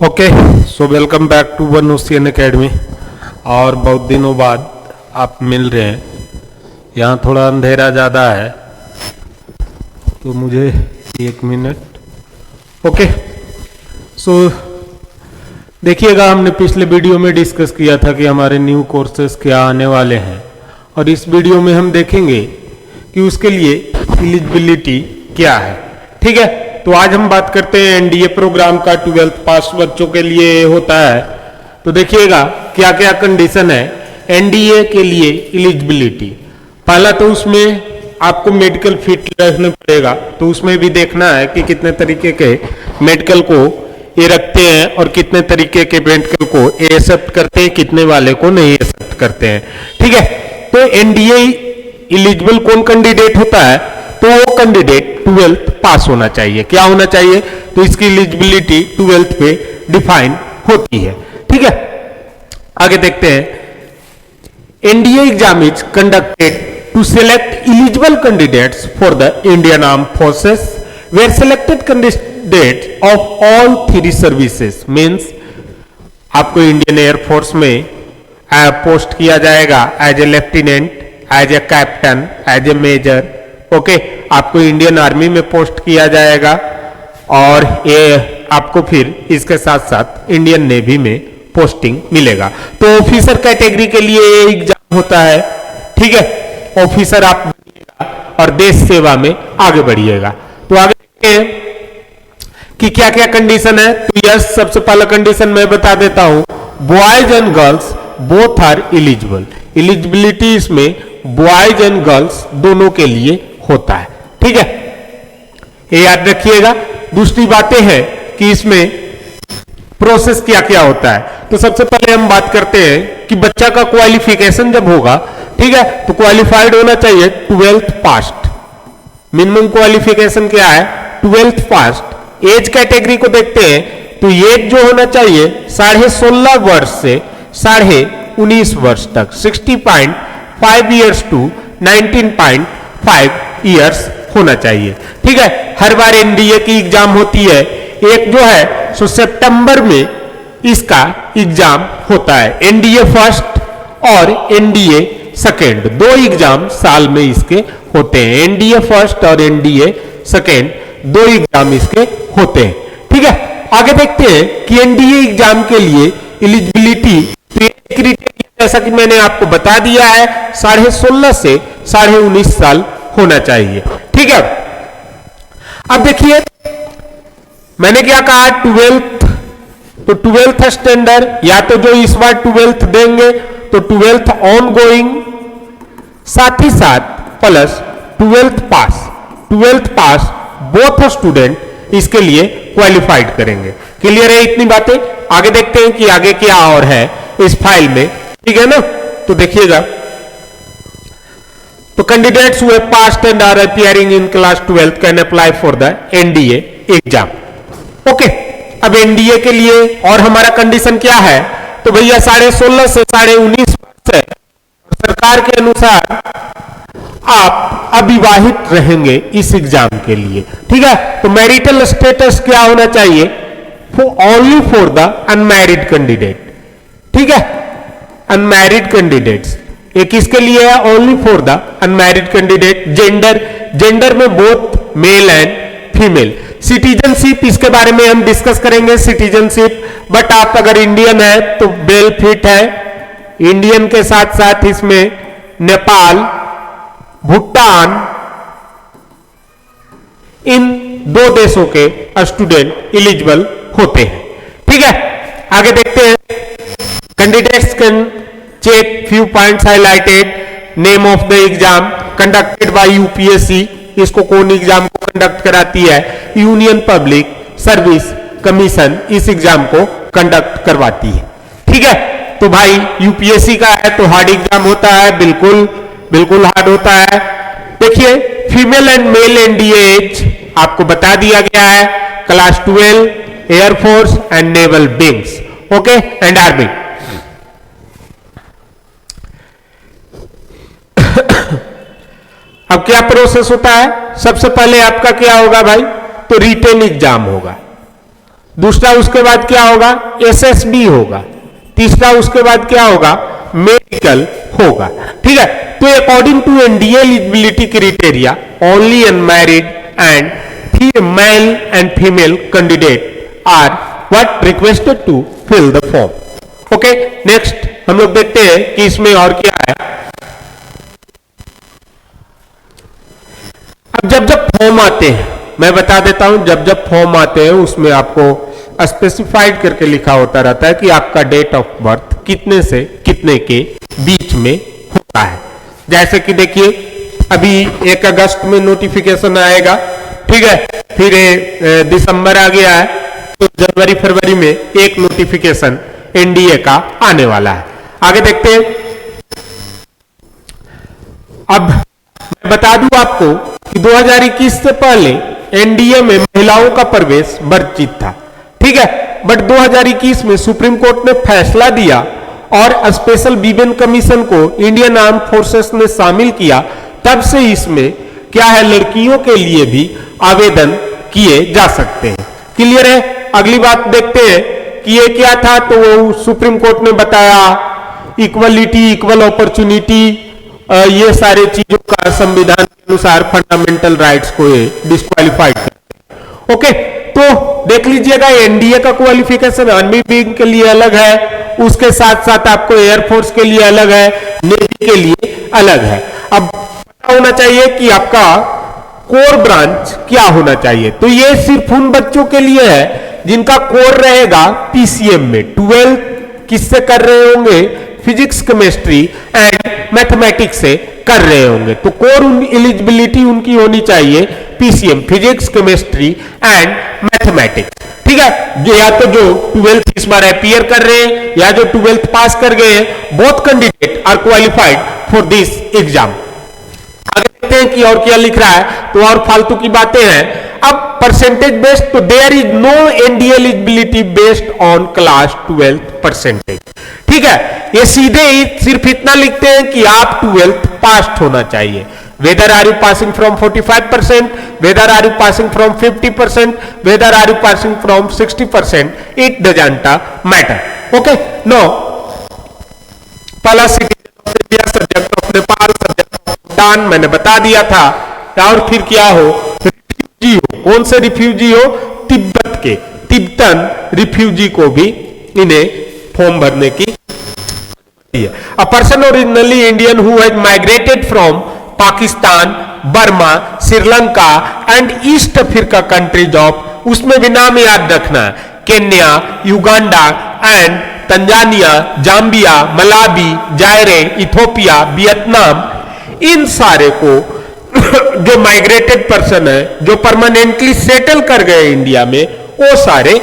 Okay, so welcome back to one ocean academy. और बहुत दिनों बाद आप मिल रहे हैं। यहाँ थोड़ा अंधेरा ज़्यादा है तो मुझे 1 मिनट। ओके, सो देखिएगा, हमने पिछले वीडियो में डिस्कस किया था कि हमारे न्यू कोर्सेज क्या आने वाले हैं, और इस वीडियो में हम देखेंगे कि उसके लिए एलिजिबिलिटी क्या है। ठीक है, तो आज हम बात करते हैं एनडीए प्रोग्राम का 12th पास बच्चों के लिए होता है। तो देखिएगा क्या क्या कंडीशन है एनडीए के लिए एलिजिबिलिटी। पहला तो उसमें आपको मेडिकल फिट रखना पड़ेगा, तो उसमें भी देखना है कि कितने तरीके के मेडिकल को ये रखते हैं और कितने तरीके के मेडिकल को ये एक्सेप्ट करते हैं, कितने वाले को नहीं एक्सेप्ट करते हैं। ठीक है, तो एनडीए एलिजिबल कौन कैंडिडेट होता है, तो वो कैंडिडेट 12th पास होना चाहिए। क्या होना चाहिए, तो इसकी एलिजिबिलिटी 12th पे डिफाइन होती है। ठीक है, आगे देखते हैं। NDA exam is conducted to select eligible candidates for the Indian arm forces where selected candidates of all 3 services. Means आपको इंडियन एयरफोर्स में पोस्ट किया जाएगा as a lieutenant, as a captain, as a major. Okay, आपको Indian army में post किया जाएगा और ये आपको फिर इसके साथ साथ इंडियन नेवी में पोस्टिंग मिलेगा। तो ऑफिसर कैटेगरी के लिए ये एग्जाम होता है। ठीक है, ऑफिसर आप बनिएगा और देश सेवा में आगे बढ़िएगा। तो आगे देखते हैं कि क्या क्या कंडीशन है। तो यस, सबसे पहला कंडीशन मैं बता देता हूं, boys and girls both are eligible. Eligibility इसमें बॉयज एंड गर्ल्स दोनों के लिए होता है। ठीक है, ये याद रखिएगा। दूसरी बातें हैं कि इसमें प्रोसेस क्या क्या होता है। तो सबसे पहले हम बात करते हैं कि बच्चा का क्वालिफिकेशन जब होगा, ठीक है, तो क्वालिफाइड होना चाहिए 12th पास्ट। मिनिमम क्वालिफिकेशन क्या है, 12th पास्ट। एज कैटेगरी को देखते हैं तो एज जो होना चाहिए 16.5 वर्ष से 19.5 वर्ष तक, 60.5 ईयर्स टू 19.5 ईयर्स होना चाहिए। ठीक है, हर बार एनडीए की एग्जाम होती है। एक जो है सो सितंबर में इसका एग्जाम होता है। एनडीए फर्स्ट और एनडीए सेकेंड, 2 एग्जाम साल में इसके होते हैं। एनडीए फर्स्ट और एनडीए सेकेंड 2 एग्जाम इसके होते हैं। ठीक है, आगे देखते हैं कि एनडीए एग्जाम के लिए एलिजिबिलिटी क्राइटेरिया जैसा कि मैंने आपको बता दिया है 16.5 से 19.5 साल होना चाहिए। ठीक है, अब देखिए मैंने क्या कहा, 12th, तो 12th स्टैंडर्ड या तो जो इस बार 12th देंगे तो 12th ऑन गोइंग, साथ ही साथ प्लस 12th पास। 12th पास बोथ स्टूडेंट इसके लिए क्वालिफाइड करेंगे। क्लियर है इतनी बातें। आगे देखते हैं कि आगे क्या और है इस फाइल में। ठीक है ना, तो देखिएगा, तो candidates who have passed and are appearing in class 12 can apply for the NDA exam. Okay, अब एनडीए के लिए और हमारा कंडीशन क्या है, तो भैया 16.5 से 19.5 वर्ष है। सरकार के अनुसार आप अविवाहित रहेंगे इस एग्जाम के लिए। ठीक है, तो मैरिटल स्टेटस क्या होना चाहिए, only for the unmarried candidate. ठीक है, अनमैरिड कैंडिडेट्स ये किसके लिए है, only for the unmarried candidate. Gender में both male and female. Citizenship, इसके बारे में हम डिस्कस करेंगे सिटीजनशिप, बट आप अगर इंडियन है तो वेल फिट है। इंडियन के साथ साथ इसमें नेपाल, भूटान, इन 2 देशों के स्टूडेंट एलिजिबल होते हैं। ठीक है, आगे देखते हैं। Candidates can check few points highlighted, name of the exam conducted by UPSC. इसको कौन एग्जाम को कंडक्ट कराती है, यूनियन पब्लिक सर्विस कमीशन इस एग्जाम को कंडक्ट करवाती है। ठीक है, तो भाई यूपीएससी का है तो हार्ड एग्जाम होता है, बिल्कुल हार्ड होता है। देखिए, female and male NDA as आपको बता दिया गया है, class 12, air force and naval wings, okay, and army. अब क्या प्रोसेस होता है, सबसे पहले आपका क्या होगा भाई, तो रिटेन एग्जाम होगा। दूसरा उसके बाद क्या होगा, एसएसबी होगा, तीसरा उसके बाद क्या होगा, मेडिकल होगा। ठीक है, तो according to NDA eligibility criteria only unmarried and male and female candidate are what requested to fill the form. Okay, next हम लोग देखते हैं कि इसमें और क्या है। अब जब जब फॉर्म आते हैं, मैं बता देता हूं, जब जब फॉर्म आते हैं उसमें आपको स्पेसिफाइड करके लिखा होता रहता है कि आपका डेट ऑफ बर्थ कितने से कितने के बीच में होता है। जैसे कि देखिए अभी 1 अगस्त में नोटिफिकेशन आएगा, ठीक है, फिर दिसंबर आ गया है, तो जनवरी फरवरी में एक नोटिफिकेशन एनडीए का आने वाला है। आगे देखते हैं। अब मैं बता दूं आपको कि 2021 से पहले एनडीए में महिलाओं का प्रवेश वर्जित था, ठीक है, बट 2021 में सुप्रीम कोर्ट ने फैसला दिया और स्पेशल वीमेन कमीशन को इंडियन आर्म फोर्सेस ने शामिल किया, तब से इसमें क्या है, लड़कियों के लिए भी आवेदन किए जा सकते हैं। क्लियर है। अगली बात देखते हैं कि ये क्या था, तो वो सुप्रीम कोर्ट ने बताया इक्वलिटी, इक्वल अपॉर्चुनिटी, ये सारे चीजों का संविधान के अनुसार फंडामेंटल राइट्स को ये डिस्क्वालीफाइड करते हैं। ओके, तो देख लीजिएगा एनडीए का क्वालिफिकेशन आर्मी विंग के लिए अलग है, उसके साथ साथ आपको एयरफोर्स के लिए अलग है, नेवी के लिए अलग है। अब पता होना चाहिए कि आपका कोर ब्रांच क्या होना चाहिए, तो ये सिर्फ उन बच्चों के लिए है जिनका कोर रहेगा पीसीएम में, 12 किससे कर रहे होंगे, फिजिक्स, केमिस्ट्री एंड मैथमेटिक्स से कर रहे होंगे, तो कोर एलिजिबिलिटी उनकी होनी चाहिए PCM, physics, chemistry and mathematics. ठीक है, या तो जो 12th इस बार अपीयर कर रहे हैं या जो 12th पास कर गए हैं, both candidate are qualified for this exam. आगे देखते हैं कि और क्या लिख रहा है, तो और फालतू की बातें हैं। अब परसेंटेज बेस्ड, तो there is no NDA eligibility based on class 12th percentage. ठीक है, ये सीधे ही सिर्फ इतना लिखते हैं कि आप 12th पास होना चाहिए। Whether are you passing from 45%, whether are you passing from 50%, whether are you passing from 60%, it doesn't matter. Okay, no पहला citizen of India, subject of Nepal, subject of Bhutan मैंने बता दिया था, और फिर क्या हो, रिफ्यूजी हो। कौन से रिफ्यूजी हो, तिब्बत के, तिब्बतन रिफ्यूजी को भी इन्हें फॉर्म भरने की है। A person originally Indian who has migrated from Pakistan, Burma, Sri Lanka and East Africa countries of, उसमें भी नाम याद रखना है, Kenya, Uganda and Tanzania, Zambia, Malawi, Zaire, Ethiopia, Vietnam, इन सारे को जो माइग्रेटेड पर्सन है, जो परमानेंटली सेटल कर गए इंडिया में, वो सारे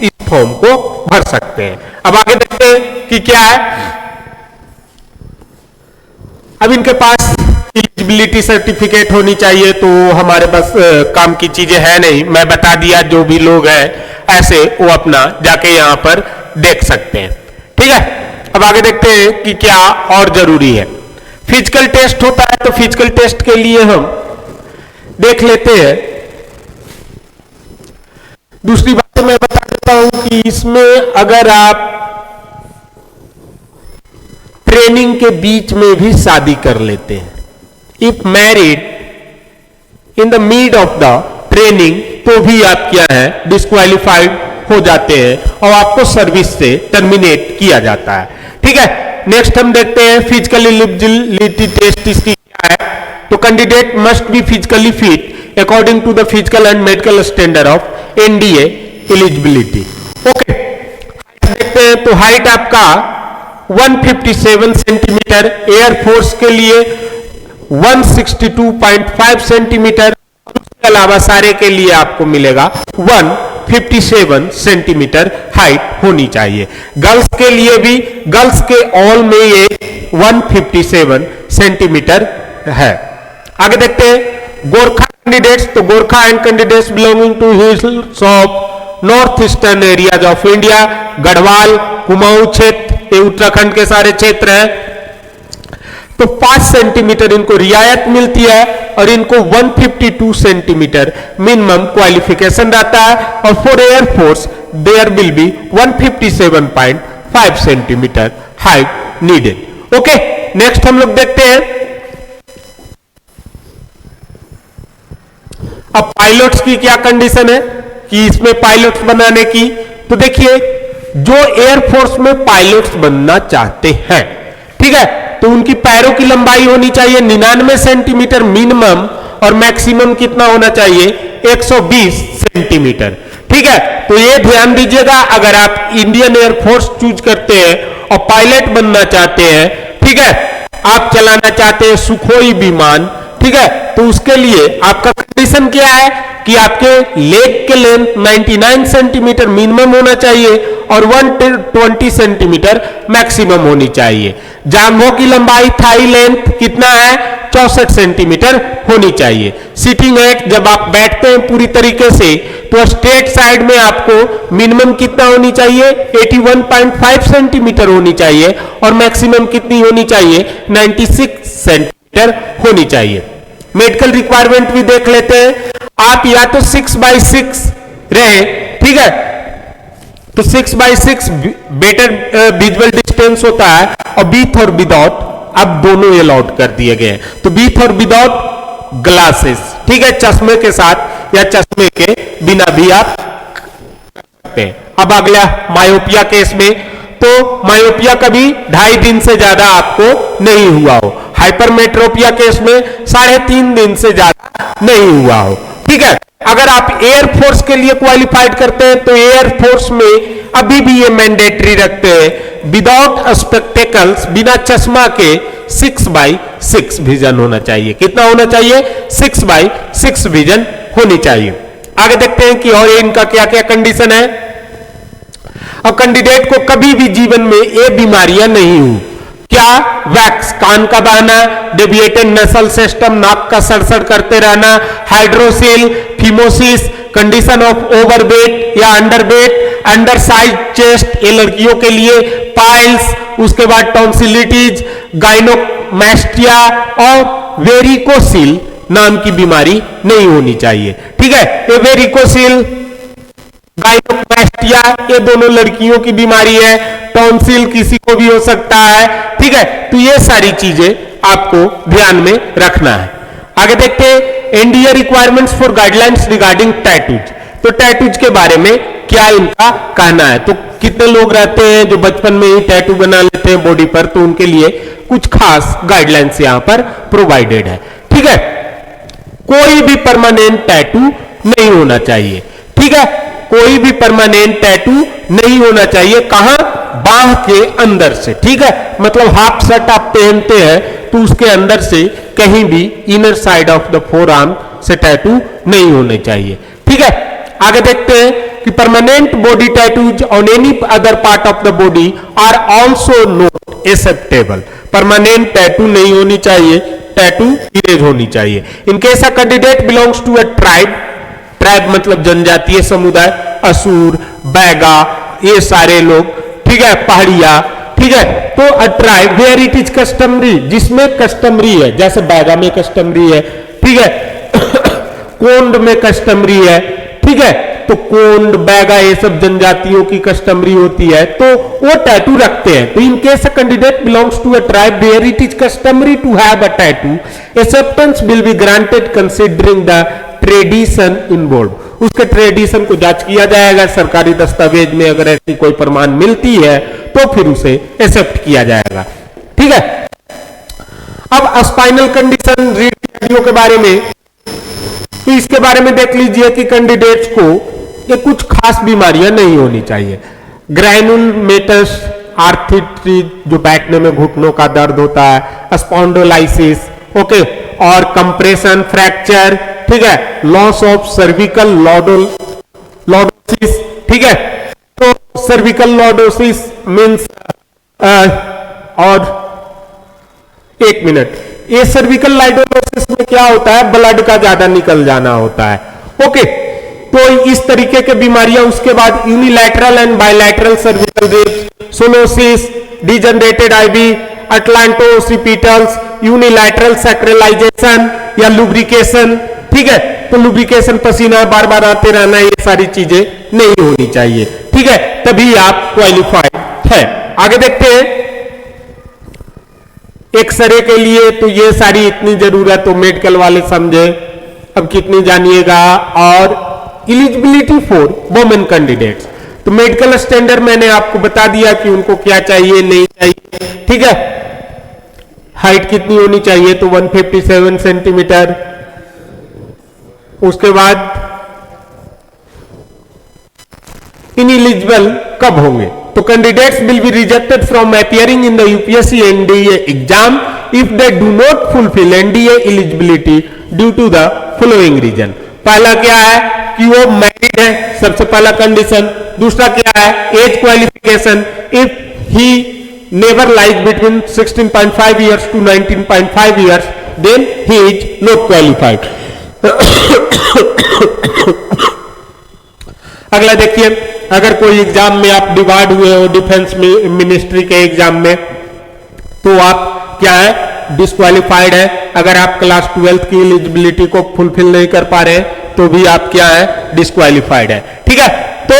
इस फॉर्म को भर सकते हैं। अब आगे देखते हैं कि क्या है। अब इनके पास एलिजिबिलिटी सर्टिफिकेट होनी चाहिए, तो हमारे पास काम की चीजें हैं नहीं, मैं बता दिया, जो भी लोग हैं ऐसे वो अपना जाके यहां पर देख सकते हैं। ठीक है, अब आगे देखते हैं कि क्या और जरूरी है। फिजिकल टेस्ट होता है, तो फिजिकल टेस्ट के लिए हम देख लेते हैं। दूसरी बात मैं बता देता हूं कि इसमें अगर आप ट्रेनिंग के बीच में भी शादी कर लेते हैं, if married in the mid of the training, तो भी आप क्या है, डिस्क्वालीफाइड हो जाते हैं और आपको सर्विस से टर्मिनेट किया जाता है। ठीक है, नेक्स्ट हम देखते हैं फिजिकल एलिजिबिलिटी टेस्ट इसकी क्या है। तो candidate must be physically fit according to the physical and medical standard of NDA eligibility. Okay, देखते हैं, तो हाइट आपका 157 सेंटीमीटर, एयरफोर्स के लिए 162.5 सेंटीमीटर, उसके अलावा सारे के लिए आपको मिलेगा 157 सेंटीमीटर हाइट होनी चाहिए। गर्ल्स के लिए भी, गर्ल्स के ऑल में ये 157 सेंटीमीटर है। आगे देखते हैं गोरखा कैंडिडेट्स, तो Gorkha and candidates belonging to hills of north eastern areas of India, Garhwal, Kumaon क्षेत्र, ये उत्तराखंड के सारे क्षेत्र हैं, तो 5 सेंटीमीटर इनको रियायत मिलती है और इनको 152 सेंटीमीटर मिनिमम क्वालिफिकेशन रहता है। और for air force there will be 157.5 centimetre height needed. Okay, next हम लोग देखते हैं अब पायलट्स की क्या कंडीशन है कि इसमें पायलट्स बनाने की। तो देखिए, जो एयरफोर्स में पायलट्स बनना चाहते हैं, ठीक है, तो उनकी पैरों की लंबाई होनी चाहिए 99 सेंटीमीटर मिनिमम, और मैक्सिमम कितना होना चाहिए 120 सेंटीमीटर। ठीक है, तो ये ध्यान दीजिएगा, अगर आप इंडियन एयरफोर्स चूज करते हैं और पायलट बनना चाहते हैं, ठीक है, आप चलाना चाहते हैं सुखोई विमान, ठीक है, तो उसके लिए आपका कंडीशन क्या है कि आपके लेग के लेंथ 99 सेंटीमीटर मिनिमम होना चाहिए और 120 सेंटीमीटर मैक्सिमम होनी चाहिए। जांघों की लंबाई थाई लेंथ कितना है 64 सेंटीमीटर होनी चाहिए। सिटिंग हाइट, जब आप बैठते हैं पूरी तरीके से, तो स्ट्रेट साइड में आपको मिनिमम कितना होनी चाहिए 81.5 सेंटीमीटर होनी चाहिए और मैक्सिमम कितनी होनी चाहिए 96 सेंटीमीटर होनी चाहिए। मेडिकल रिक्वायरमेंट भी देख लेते हैं। आप या तो 6x6 रहे, ठीक है, तो 6x6 बेटर विजुअल डिस्टेंस होता है, और विथ और विदाउट अब दोनों अलाउड कर दिए गए हैं। तो विथ और विदाउट ग्लासेस, ठीक है, चश्मे के साथ या चश्मे के बिना भी आप सकते हैं। अब अगला मायोपिया केस में, तो मायोपिया कभी 2.5 दिन से ज्यादा आपको नहीं हुआ हो। हाइपरमेट्रोपिया केस में 3.5 दिन से ज्यादा नहीं हुआ हो। ठीक है, अगर आप एयरफोर्स के लिए क्वालिफाइड करते हैं तो एयरफोर्स में अभी भी ये मैंडेटरी रखते हैं विदाउट स्पेक्टेकल्स, बिना चश्मा के 6x6 विजन होना चाहिए। कितना होना चाहिए 6x6 विजन होनी चाहिए। आगे देखते हैं कि और इनका क्या क्या कंडीशन है। अब कैंडिडेट को कभी भी जीवन में ये बीमारियां नहीं हुई। क्या? वैक्स, कान का बहना, डेविएटेड नसल सिस्टम, नाक का सड़सड़ करते रहना, hydrocele, phimosis, condition of overweight या अंडरवेट, अंडर साइज चेस्ट, ये लड़कियों के लिए, पाइल्स, उसके बाद टॉन्सिलिटीज, गाइनोमैस्टिया और वेरिकोसिल नाम की बीमारी नहीं होनी चाहिए। ठीक है, ये वेरिकोसिल, गाइनोमैस्टिया ये दोनों लड़कियों की बीमारी है, टॉन्सिल किसी को भी हो सकता है। ठीक है, तो ये सारी चीजें आपको ध्यान में रखना है। आगे देखते हैं NDA requirements for guidelines regarding tattoos. तो टैटूज के बारे में क्या इनका कहना है। तो कितने लोग रहते हैं जो बचपन में ही टैटू बना लेते हैं बॉडी पर, तो उनके लिए कुछ खास गाइडलाइंस यहां पर प्रोवाइडेड है। ठीक है, कोई भी परमानेंट टैटू नहीं होना चाहिए। ठीक है, कोई भी परमानेंट टैटू नहीं होना चाहिए। कहां? बाह के अंदर से। ठीक है, मतलब हाफ शर्ट आप पहनते हैं तो उसके अंदर से कहीं भी inner side of the forearm से टैटू नहीं होने चाहिए। ठीक है, आगे देखते हैं कि permanent body tattoos on any other part of the body are also not acceptable. Permanent tattoo नहीं होनी चाहिए, टैटू इरेज होनी चाहिए। In case a candidate belongs to a tribe, tribe मतलब जनजातीय समुदाय, असुर, बैगा, ये सारे लोग, ठीक है, पहाड़िया, ठीक है, तो a tribe where it is customary, जिसमें कस्टमरी है, जैसे बैगा में कस्टमरी है, ठीक है, कोंड में कस्टमरी है, ठीक है, तो कोंड, बैगा ये सब जनजातियों की कस्टमरी होती है, तो वो टैटू रखते हैं। तो in case a candidate belongs to a tribe where it is customary to have a tattoo, acceptance will be granted considering the tradition involve. उसके ट्रेडिशन को जांच किया जाएगा, सरकारी दस्तावेज में अगर ऐसी कोई प्रमाण मिलती है तो फिर उसे एक्सेप्ट किया जाएगा। ठीक है, अब स्पाइनल कंडीशन रीढ़ के बारे में, तो इसके बारे में देख लीजिए कि कैंडिडेट्स को ये कुछ खास बीमारियां नहीं होनी चाहिए। ग्रैनुलोमेटस आर्थराइटिस जो बैठने में घुटनों का दर्द होता है, स्पॉन्डिलोलाइसिस, ओके, और कंप्रेशन फ्रैक्चर, ठीक है, लॉस ऑफ सर्विकल लॉर्डोसिस, ठीक है, तो सर्विकल लॉर्डोसिस मींस और एक मिनट, ये सर्विकल लाइडोसिस में क्या होता है, ब्लड का ज्यादा निकल जाना होता है। ओके, तो इस तरीके के बीमारियां, उसके बाद unilateral and bilateral cervical ribs, scoliosis, degenerated IV, atlantooccipitals, unilateral sacralization या लुब्रिकेशन, ठीक है, तो लुब्रिकेशन पसीना बार बार आते रहना, ये सारी चीजें नहीं होनी चाहिए। ठीक है, तभी आप क्वालिफाइड है। आगे देखते हैं, एक्सरे के लिए तो ये सारी इतनी जरूरत तो मेडिकल वाले समझे, अब कितनी जानिएगा। और एलिजिबिलिटी फॉर वुमेन कैंडिडेट्स, तो मेडिकल स्टैंडर्ड मैंने आपको बता दिया कि उनको क्या चाहिए नहीं चाहिए, ठीक है। हाइट कितनी होनी चाहिए, तो 157 सेंटीमीटर। उसके बाद इनएलिजिबल कब होंगे, तो candidates will be rejected from appearing in the UPSC NDA exam if they do not fulfil NDA eligibility due to the following reason. पहला क्या है कि वो मैरिड है, सबसे पहला कंडीशन। दूसरा क्या है, as qualification, if he never lies between 16.5 years to 19.5 years then he is not qualified। अगला देखिए, अगर कोई एग्जाम में आप डिवाइड हुए हो डिफेंस मिनिस्ट्री के एग्जाम में, तो आप क्या है, डिस्क्वालिफाइड है। अगर आप क्लास 12 की एलिजिबिलिटी को फुलफिल नहीं कर पा रहे तो भी आप क्या है, डिस्क्वालिफाइड है, ठीक है। तो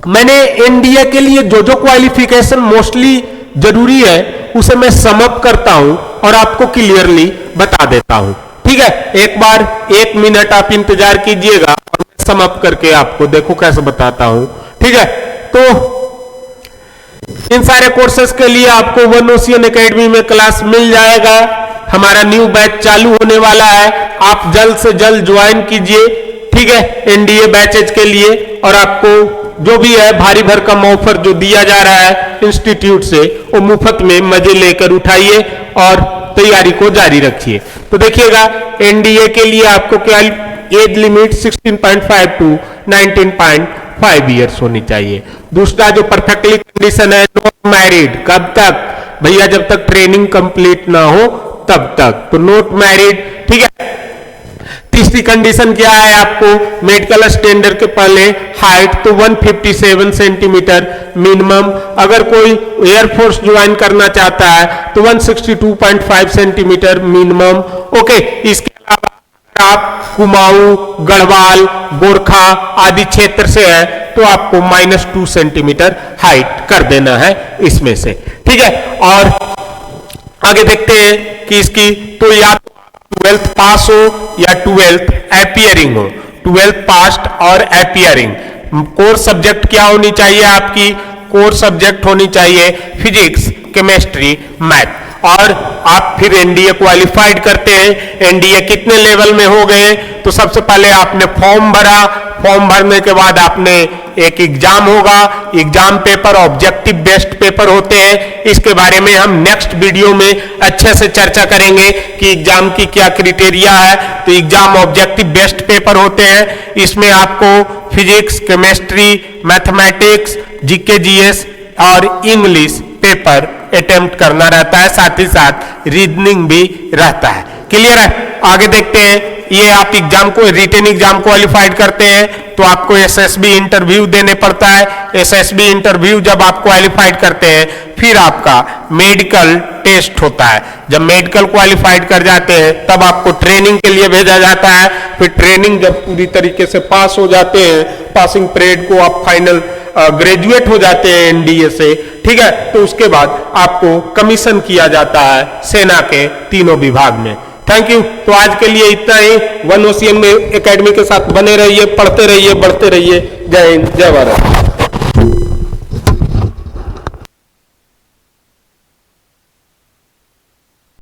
मैंने एनडीए के लिए जो जो क्वालिफिकेशन मोस्टली जरूरी है उसे मैं समअप करता हूं और आपको क्लियरली बता देता हूं, ठीक है। एक बार 1 मिनट आप इंतजार कीजिएगा और मैं समअप करके आपको देखो कैसे बताता हूं, ठीक है। तो इन सारे कोर्सेज के लिए आपको वन ओशियन एकेडमी में क्लास मिल जाएगा। हमारा न्यू बैच चालू होने वाला है, आप जल्द से जल्द ज्वाइन कीजिए, ठीक है, एनडीए बैचेज के लिए। और आपको जो भी है भारी भरकम ऑफर जो दिया जा रहा है इंस्टीट्यूट से, वो मुफ्त में मजे लेकर उठाइए और तैयारी को जारी रखिए। तो देखिएगा, एनडीए के लिए आपको क्या एज लिमिट 16.5 टू 19.5 ईयर्स होनी चाहिए। दूसरा जो परफेक्टली कंडीशन है, नॉट मैरिड, कब तक भैया, जब तक ट्रेनिंग कंप्लीट ना हो तब तक, तो नॉट मैरिड, ठीक है। तीसरी कंडीशन क्या है, आपको मेडिकल स्टैंडर्ड के पहले हाइट तो 157 सेंटीमीटर मिनिमम। अगर कोई एयरफोर्स ज्वाइन करना चाहता है तो 162.5 सेंटीमीटर मिनिमम, ओके। इसके अलावा आप कुमाऊं, गढ़वाल, गोरखा आदि क्षेत्र से है तो आपको -2 सेंटीमीटर हाइट कर देना है इसमें से, ठीक है। और आगे देखते हैं कि इसकी तो या 12th पास हो या 12th अपीयरिंग हो, 12th पास्ट और अपीयरिंग। कोर सब्जेक्ट क्या होनी चाहिए आपकी, कोर सब्जेक्ट होनी चाहिए फिजिक्स, केमिस्ट्री, मैथ। और आप फिर एनडीए क्वालिफाइड करते हैं। एनडीए कितने लेवल में हो गए, तो सबसे पहले आपने फॉर्म भरा, फॉर्म भरने के बाद आपने एक एग्जाम होगा, exam paper objective based paper होते हैं। इसके बारे में हम नेक्स्ट वीडियो में अच्छे से चर्चा करेंगे कि एग्जाम की क्या क्राइटेरिया है। तो एग्जाम ऑब्जेक्टिव बेस्ड पेपर होते हैं, इसमें आपको physics, chemistry, mathematics, GK, GS और इंग्लिश पेपर अटेम्प्ट करना रहता है, साथ ही साथ रीजनिंग भी रहता है। क्लियर है? आगे देखते हैं, ये आप एग्जाम को रिटन एग्जाम क्वालिफाइड करते हैं तो आपको एसएसबी इंटरव्यू देने पड़ता है। एसएसबी इंटरव्यू जब आप क्वालिफाइड करते हैं फिर आपका मेडिकल टेस्ट होता है। जब मेडिकल क्वालिफाइड कर जाते हैं तब आपको ट्रेनिंग के लिए भेजा जाता है। फिर ट्रेनिंग जब पूरी तरीके से पास हो जाते हैं, पासिंग परेड को आप फाइनल ग्रेजुएट हो जाते हैं एनडीए से, ठीक है, तो उसके बाद आपको कमीशन किया जाता है सेना के तीनों विभाग में। Thank you. तो आज के लिए इतना ही। वन ओशियन में एकेडमी के साथ बने रहिए, पढ़ते रहिए, बढ़ते रहिए। जय हिंद, जय भारत।